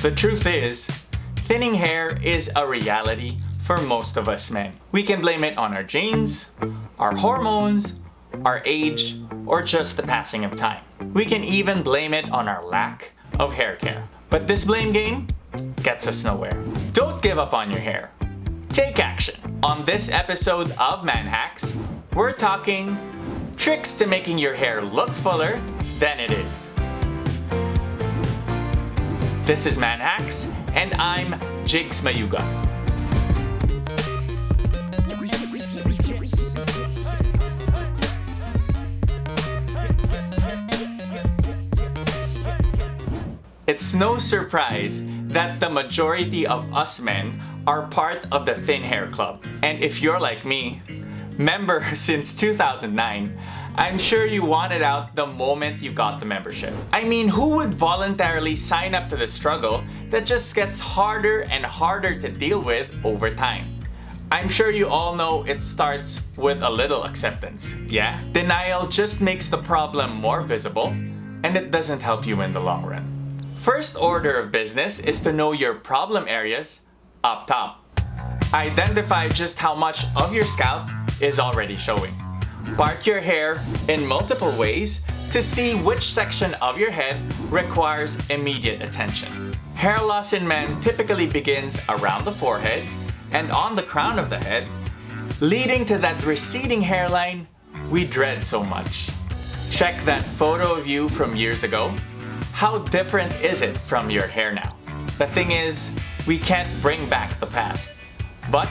The truth is, thinning hair is a reality for most of us men. We can blame it on our genes, our hormones, our age, or just the passing of time. We can even blame it on our lack of hair care. But this blame game gets us nowhere. Don't give up on your hair. Take action. On this episode of Manhacks, we're talking tricks to making your hair look fuller than it is. This is Manhacks, and I'm Jigs Mayuga. It's no surprise that the majority of us men are part of the Thin Hair Club. And if you're like me, member since 2009, I'm sure you wanted out the moment you got the membership. I mean, who would voluntarily sign up to the struggle that just gets harder and harder to deal with over time? I'm sure you all know it starts with a little acceptance, yeah? Denial just makes the problem more visible, and it doesn't help you in the long run. First order of business is to know your problem areas up top. Identify just how much of your scalp is already showing. Part your hair in multiple ways to see which section of your head requires immediate attention. Hair loss in men typically begins around the forehead and on the crown of the head, leading to that receding hairline we dread so much. Check that photo of you from years ago. How different is it from your hair now? The thing is, we can't bring back the past, but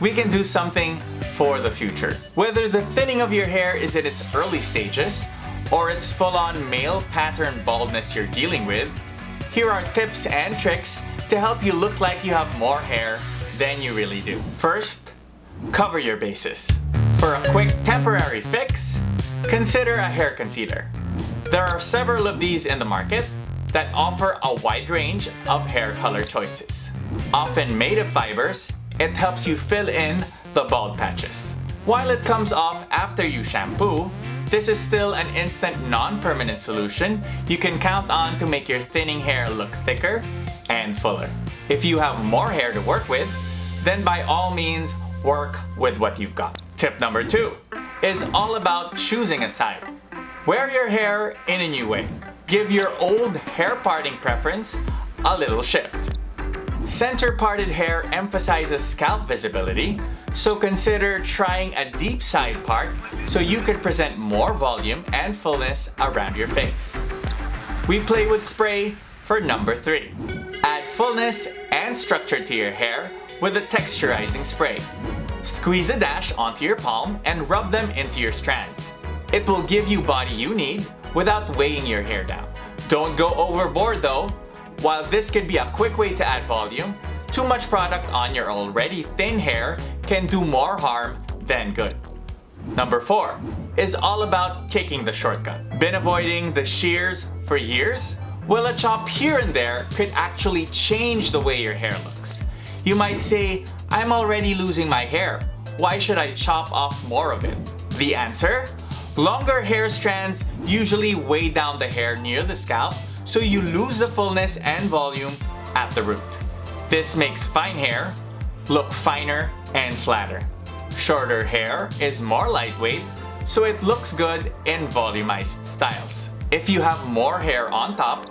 we can do something for the future. Whether the thinning of your hair is in its early stages or it's full-on male pattern baldness you're dealing with, here are tips and tricks to help you look like you have more hair than you really do. First, cover your bases. For a quick temporary fix, consider a hair concealer. There are several of these in the market that offer a wide range of hair color choices. Often made of fibers, it helps you fill in the bald patches. While it comes off after you shampoo, this is still an instant non-permanent solution you can count on to make your thinning hair look thicker and fuller. If you have more hair to work with, then by all means, work with what you've got. Tip number 2 is all about choosing a side. Wear your hair in a new way. Give your old hair parting preference a little shift. Center parted hair emphasizes scalp visibility, so consider trying a deep side part so you can present more volume and fullness around your face. We play with spray for number 3. Add fullness and structure to your hair with a texturizing spray. Squeeze a dash onto your palm and rub them into your strands. It will give you body you need without weighing your hair down. Don't go overboard though. While this can be a quick way to add volume, too much product on your already thin hair can do more harm than good. Number 4 is all about taking the shortcut. Been avoiding the shears for years? Well, a chop here and there could actually change the way your hair looks. You might say, I'm already losing my hair. Why should I chop off more of it? The answer? Longer hair strands usually weigh down the hair near the scalp, so you lose the fullness and volume at the root. This makes fine hair look finer and flatter. Shorter hair is more lightweight, so it looks good in volumized styles. If you have more hair on top,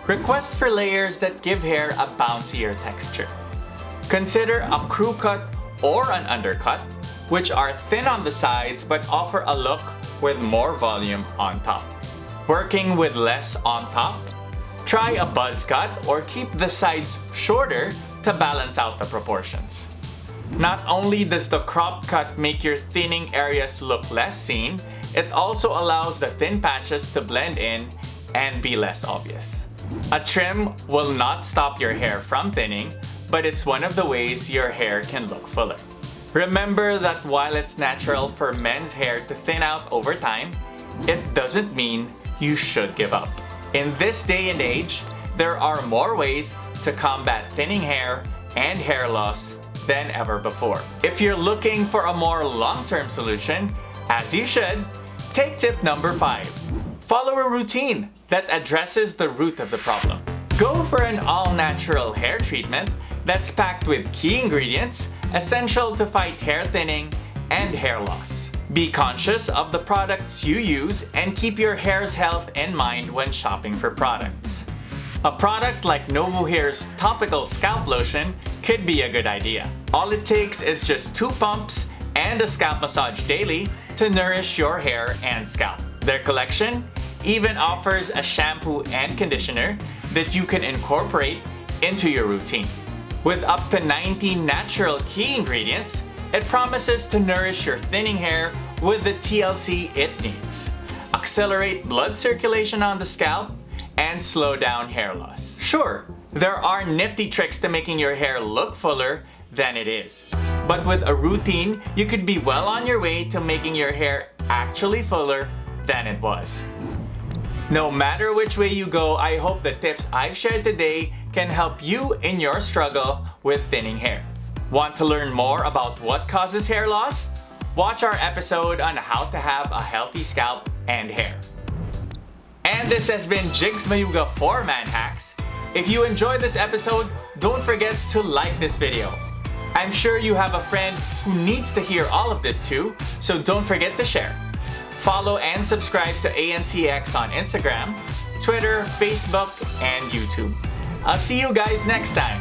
request for layers that give hair a bouncier texture. Consider a crew cut or an undercut, which are thin on the sides but offer a look with more volume on top. Working with less on top, try a buzz cut or keep the sides shorter to balance out the proportions. Not only does the crop cut make your thinning areas look less seen, it also allows the thin patches to blend in and be less obvious. A trim will not stop your hair from thinning, but it's one of the ways your hair can look fuller. Remember that while it's natural for men's hair to thin out over time, it doesn't mean you should give up. In this day and age, there are more ways to combat thinning hair and hair loss than ever before. If you're looking for a more long-term solution, as you should, take tip number 5. Follow a routine that addresses the root of the problem. Go for an all-natural hair treatment that's packed with key ingredients essential to fight hair thinning and hair loss. Be conscious of the products you use and keep your hair's health in mind when shopping for products. A product like Novuhair's topical scalp lotion could be a good idea. All it takes is just 2 pumps and a scalp massage daily to nourish your hair and scalp. Their collection even offers a shampoo and conditioner that you can incorporate into your routine. With up to 19 natural key ingredients, it promises to nourish your thinning hair with the TLC it needs, accelerate blood circulation on the scalp, and slow down hair loss. Sure, there are nifty tricks to making your hair look fuller than it is. But with a routine, you could be well on your way to making your hair actually fuller than it was. No matter which way you go, I hope the tips I've shared today can help you in your struggle with thinning hair. Want to learn more about what causes hair loss? Watch our episode on how to have a healthy scalp and hair. And this has been Jigs Mayuga for Manhacks. If you enjoyed this episode, don't forget to like this video. I'm sure you have a friend who needs to hear all of this too, so don't forget to share. Follow and subscribe to ANCx on Instagram, Twitter, Facebook, and YouTube. I'll see you guys next time.